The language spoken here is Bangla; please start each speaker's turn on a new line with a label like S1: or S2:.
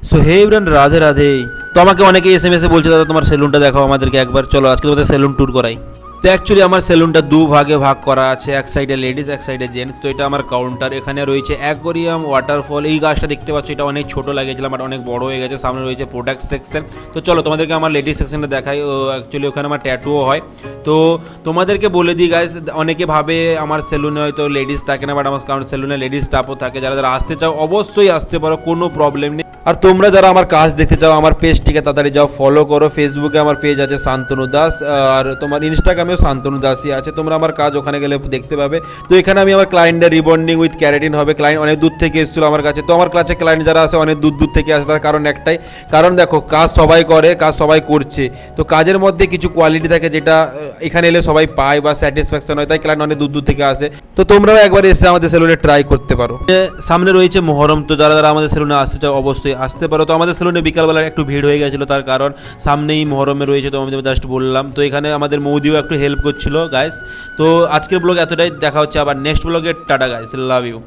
S1: So hey everyone, Radhe Radhe. তো আমাকে অনেকে এসএমএসে বলছে দাদা তোমার সেলুনটা দেখাও আমাদেরকে একবার, চলো আজকে তোমাদের সেলুন ট্যুর করাই। তো অ্যাকচুয়ালি আমার সেলুনটা দু ভাগে ভাগ করা আছে, এক সাইডে লেডিস এক সাইডে জেন্টস। তো এটা আমার কাউন্টার, এখানে রয়েছে অ্যাকোরিয়াম, ওয়াটারফল। এই গাছটা দেখতে পাচ্ছ, এটা অনেক ছোটো লাগিয়েছিলাম বাট অনেক বড় হয়ে গেছে। সামনে রয়েছে প্রোডাক্ট সেকশন। তো চলো তোমাদেরকে আমার লেডিস সেকশনটা দেখাই। অ্যাকচুয়ালি ওখানে আমার ট্যাটুও হয়। তো তোমাদেরকে বলে দিই গাইস, অনেকে ভাবে আমার সেলুনে হয়তো লেডিস থাকে না, বাট আমার কারণ সেলুনে লেডিস স্টাফও থাকে। যারা যারা আসতে চাও অবশ্যই আসতে পারো, কোনো প্রবলেম নেই। আর তোমরা যারা আমার কাজ দেখতে চাও আমার পেজটিকে তাড়াতাড়ি যাও ফলো করো। ফেসবুকে আমার পেজ আছে শান্তনু দাস, আর তোমার ইনস্টাগ্রামেও শান্তনু দাসই আছে। তোমরা আমার কাজ ওখানে গেলে দেখতে পাবে। তো এখানে আমি আমার ক্লায়েন্টের রিবন্ডিং উইথ ক্যারাটিন হবে। ক্লায়েন্ট অনেক দূর থেকে এসেছিলো আমার কাছে। তো আমার কাছে ক্লায়েন্ট যারা আসে অনেক দূর দূর থেকে আসে, তার কারণ একটাই, কারণ দেখো কাজ সবাই করে, কাজ সবাই করছে। তো কাজের মধ্যে কিছু কোয়ালিটি থাকে যেটা এখানে এলে সবাই পায় বা স্যাটিসফ্যাকশন হয়, তাই ক্লায়েন্ট অনেক দূর দূর থেকে আসে। তো তোমরাও একবার এসে আমাদের সেলুনে ট্রাই করতে পারো। সামনে রয়েছে মহরম, তো যারা যারা আমাদের সেলুনে আসতে চাও অবশ্যই আসতে পারো। তো আমাদের সেলুনে বিকালবেলা একটু ভিড় হয়ে গেছিলো, তার কারণ সামনেই মহরমে রয়েছে, তো আমি জাস্ট বললাম। তো এখানে আমাদের মৌদিও একটু হেল্প করছিল গাইস। তো আজকের ব্লগ এতটাই, দেখা হচ্ছে আবার নেক্সট ব্লগে। Tata guys, love you.